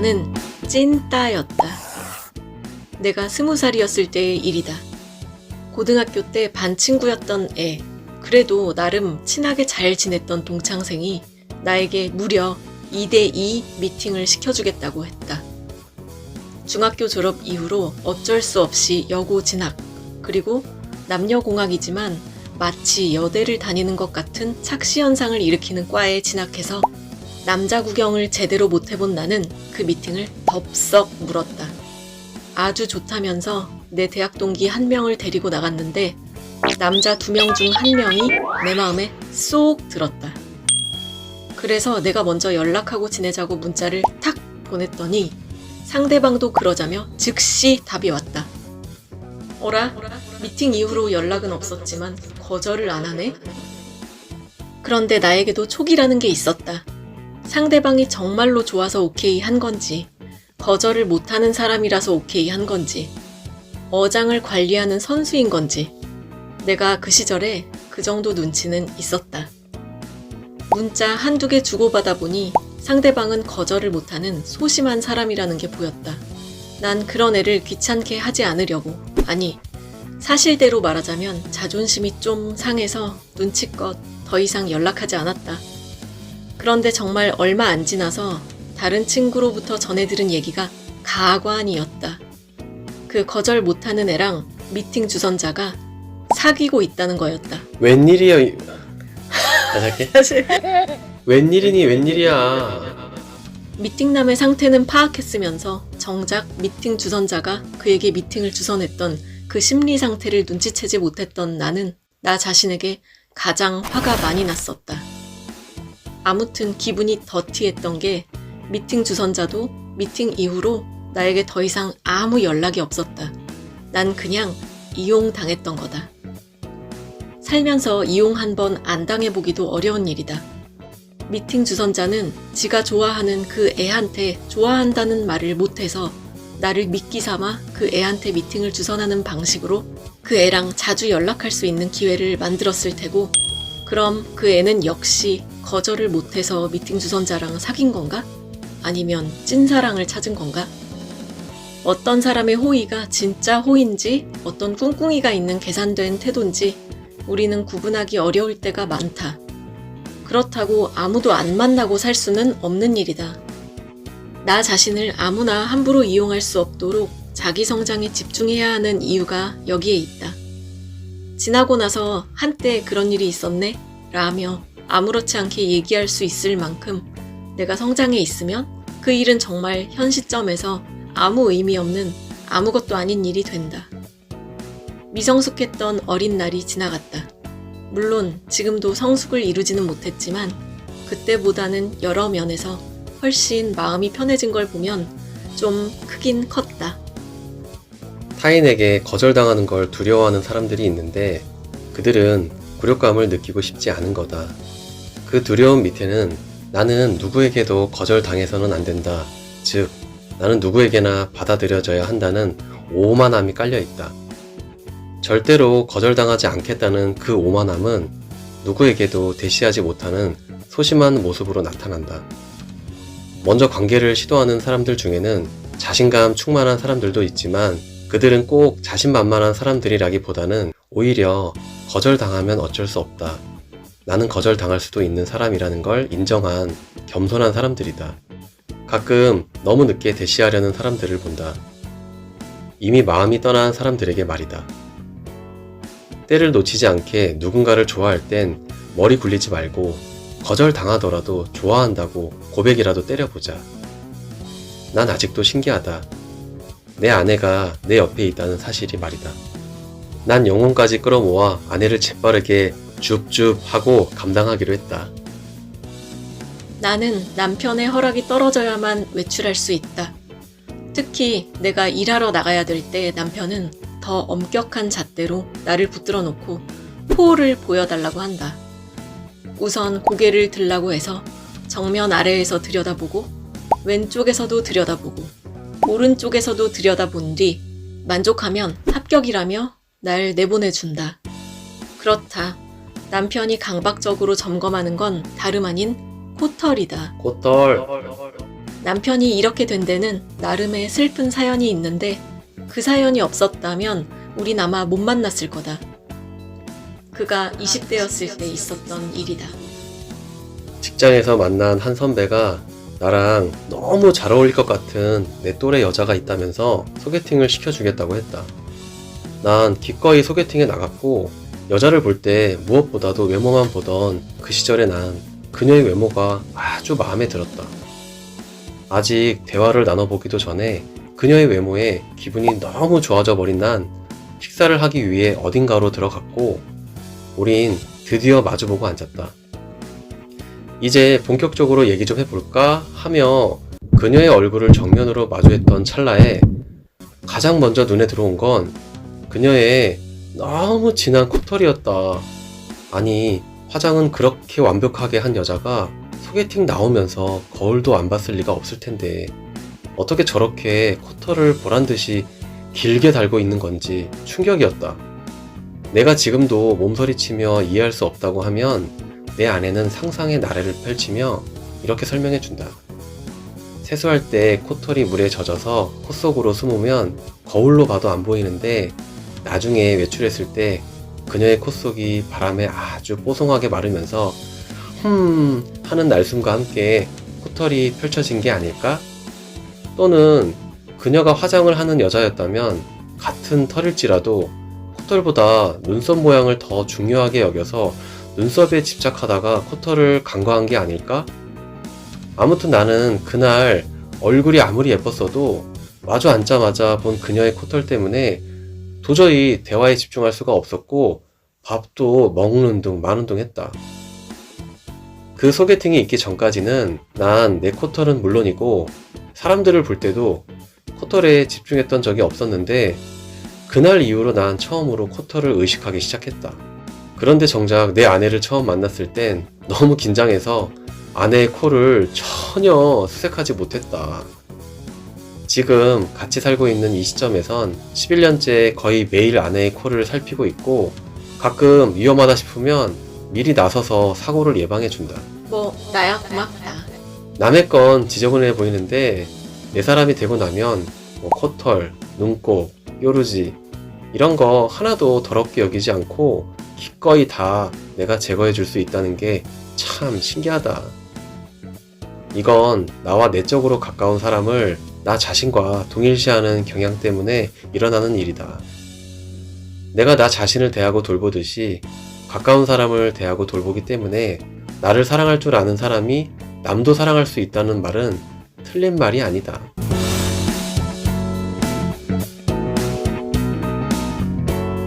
나는 찐따였다. 내가 20살이었을 때의 일이다. 고등학교 때 반 친구였던 애, 그래도 나름 친하게 잘 지냈던 동창생이 나에게 무려 2대2 미팅을 시켜주겠다고 했다. 중학교 졸업 이후로 어쩔 수 없이 여고 진학, 그리고 남녀공학이지만 마치 여대를 다니는 것 같은 착시 현상을 일으키는 과에 진학해서 남자 구경을 제대로 못 해본 나는 그 미팅을 덥석 물었다. 아주 좋다면서 내 대학 동기 한 명을 데리고 나갔는데 남자 2명 중 1명이 내 마음에 쏙 들었다. 그래서 내가 먼저 연락하고 지내자고 문자를 탁 보냈더니 상대방도 그러자며 즉시 답이 왔다. 어라? 미팅 이후로 연락은 없었지만 거절을 안 하네? 그런데 나에게도 촉이라는 게 있었다. 상대방이 정말로 좋아서 오케이 한 건지, 거절을 못하는 사람이라서 오케이 한 건지, 어장을 관리하는 선수인 건지, 내가 그 시절에 그 정도 눈치는 있었다. 문자 한두 개 주고받아 보니 상대방은 거절을 못하는 소심한 사람이라는 게 보였다. 난 그런 애를 귀찮게 하지 않으려고, 아니, 사실대로 말하자면 자존심이 좀 상해서 눈치껏 더 이상 연락하지 않았다. 그런데 정말 얼마 안 지나서 다른 친구로부터 전해 들은 얘기가 가관이었다. 그 거절 못하는 애랑 미팅 주선자가 사귀고 있다는 거였다. 웬일이야? 다시 할게. 웬일이니 웬일이야? 미팅남의 상태는 파악했으면서 정작 미팅 주선자가 그에게 미팅을 주선했던 그 심리 상태를 눈치채지 못했던 나는 나 자신에게 가장 화가 많이 났었다. 아무튼 기분이 더티했던 게 미팅 주선자도 미팅 이후로 나에게 더 이상 아무 연락이 없었다. 난 그냥 이용당했던 거다. 살면서 이용 한 번 안 당해보기도 어려운 일이다. 미팅 주선자는 지가 좋아하는 그 애한테 좋아한다는 말을 못해서 나를 미끼 삼아 그 애한테 미팅을 주선하는 방식으로 그 애랑 자주 연락할 수 있는 기회를 만들었을 테고, 그럼 그 애는 역시 거절을 못해서 미팅 주선자랑 사귄 건가? 아니면 찐사랑을 찾은 건가? 어떤 사람의 호의가 진짜 호의인지 어떤 꿍꿍이가 있는 계산된 태도인지 우리는 구분하기 어려울 때가 많다. 그렇다고 아무도 안 만나고 살 수는 없는 일이다. 나 자신을 아무나 함부로 이용할 수 없도록 자기 성장에 집중해야 하는 이유가 여기에 있다. 지나고 나서 한때 그런 일이 있었네? 라며 아무렇지 않게 얘기할 수 있을 만큼 내가 성장해 있으면 그 일은 정말 현 시점에서 아무 의미 없는 아무것도 아닌 일이 된다. 미성숙했던 어린 날이 지나갔다. 물론 지금도 성숙을 이루지는 못했지만 그때보다는 여러 면에서 훨씬 마음이 편해진 걸 보면 좀 크긴 컸다. 타인에게 거절당하는 걸 두려워하는 사람들이 있는데 그들은 굴욕감을 느끼고 싶지 않은 거다. 그 두려움 밑에는 나는 누구에게도 거절당해서는 안 된다. 즉, 나는 누구에게나 받아들여져야 한다는 오만함이 깔려 있다. 절대로 거절당하지 않겠다는 그 오만함은 누구에게도 대시하지 못하는 소심한 모습으로 나타난다. 먼저 관계를 시도하는 사람들 중에는 자신감 충만한 사람들도 있지만 그들은 꼭 자신만만한 사람들이라기보다는 오히려 거절당하면 어쩔 수 없다. 나는 거절당할 수도 있는 사람이라는 걸 인정한 겸손한 사람들이다. 가끔 너무 늦게 대시하려는 사람들을 본다. 이미 마음이 떠난 사람들에게 말이다. 때를 놓치지 않게 누군가를 좋아할 땐 머리 굴리지 말고 거절당하더라도 좋아한다고 고백이라도 때려보자. 난 아직도 신기하다. 내 아내가 내 옆에 있다는 사실이 말이다. 난 영혼까지 끌어모아 아내를 재빠르게 줍줍 하고 감당하기로 했다. 나는 남편의 허락이 떨어져야만 외출할 수 있다. 특히 내가 일하러 나가야 될 때 남편은 더 엄격한 잣대로 나를 붙들어 놓고 포를 보여달라고 한다. 우선 고개를 들라고 해서 정면 아래에서 들여다보고 왼쪽에서도 들여다보고 오른쪽에서도 들여다본 뒤 만족하면 합격이라며 날 내보내준다. 그렇다. 남편이 강박적으로 점검하는 건 다름 아닌 코털이다. 코털. 남편이 이렇게 된 데는 나름의 슬픈 사연이 있는데 그 사연이 없었다면 우린 아마 못 만났을 거다. 그가 20대였을 때 있었던 일이다. 직장에서 만난 한 선배가 나랑 너무 잘 어울릴 것 같은 내 또래 여자가 있다면서 소개팅을 시켜주겠다고 했다. 난 기꺼이 소개팅에 나갔고 여자를 볼 때 무엇보다도 외모만 보던 그 시절에 난 그녀의 외모가 아주 마음에 들었다. 아직 대화를 나눠보기도 전에 그녀의 외모에 기분이 너무 좋아져 버린 난 식사를 하기 위해 어딘가로 들어갔고 우린 드디어 마주보고 앉았다. 이제 본격적으로 얘기 좀 해볼까 하며 그녀의 얼굴을 정면으로 마주했던 찰나에 가장 먼저 눈에 들어온 건 그녀의 너무 진한 코털이었다. 아니, 화장은 그렇게 완벽하게 한 여자가 소개팅 나오면서 거울도 안 봤을 리가 없을 텐데 어떻게 저렇게 코털을 보란듯이 길게 달고 있는 건지 충격이었다. 내가 지금도 몸서리치며 이해할 수 없다고 하면 내 아내는 상상의 나래를 펼치며 이렇게 설명해준다. 세수할 때 코털이 물에 젖어서 코 속으로 숨으면 거울로 봐도 안 보이는데 나중에 외출했을 때 그녀의 콧속이 바람에 아주 뽀송하게 마르면서 하는 날숨과 함께 코털이 펼쳐진 게 아닐까? 또는 그녀가 화장을 하는 여자였다면 같은 털일지라도 코털보다 눈썹 모양을 더 중요하게 여겨서 눈썹에 집착하다가 코털을 간과한 게 아닐까? 아무튼 나는 그날 얼굴이 아무리 예뻤어도 마주 앉자마자 본 그녀의 코털 때문에 도저히 대화에 집중할 수가 없었고 밥도 먹는 둥 마는 둥 했다. 그 소개팅이 있기 전까지는 난 내 코털은 물론이고 사람들을 볼 때도 코털에 집중했던 적이 없었는데 그날 이후로 난 처음으로 코털을 의식하기 시작했다. 그런데 정작 내 아내를 처음 만났을 땐 너무 긴장해서 아내의 코를 전혀 수색하지 못했다. 지금 같이 살고 있는 이 시점에선 11년째 거의 매일 아내의 코를 살피고 있고 가끔 위험하다 싶으면 미리 나서서 사고를 예방해준다. 나야 고맙다. 남의 건 지저분해 보이는데 내 사람이 되고 나면 코털, 눈곱, 뾰루지 이런 거 하나도 더럽게 여기지 않고 기꺼이 다 내가 제거해 줄 수 있다는 게 참 신기하다. 이건 나와 내적으로 가까운 사람을 나 자신과 동일시하는 경향 때문에 일어나는 일이다. 내가 나 자신을 대하고 돌보듯이 가까운 사람을 대하고 돌보기 때문에 나를 사랑할 줄 아는 사람이 남도 사랑할 수 있다는 말은 틀린 말이 아니다.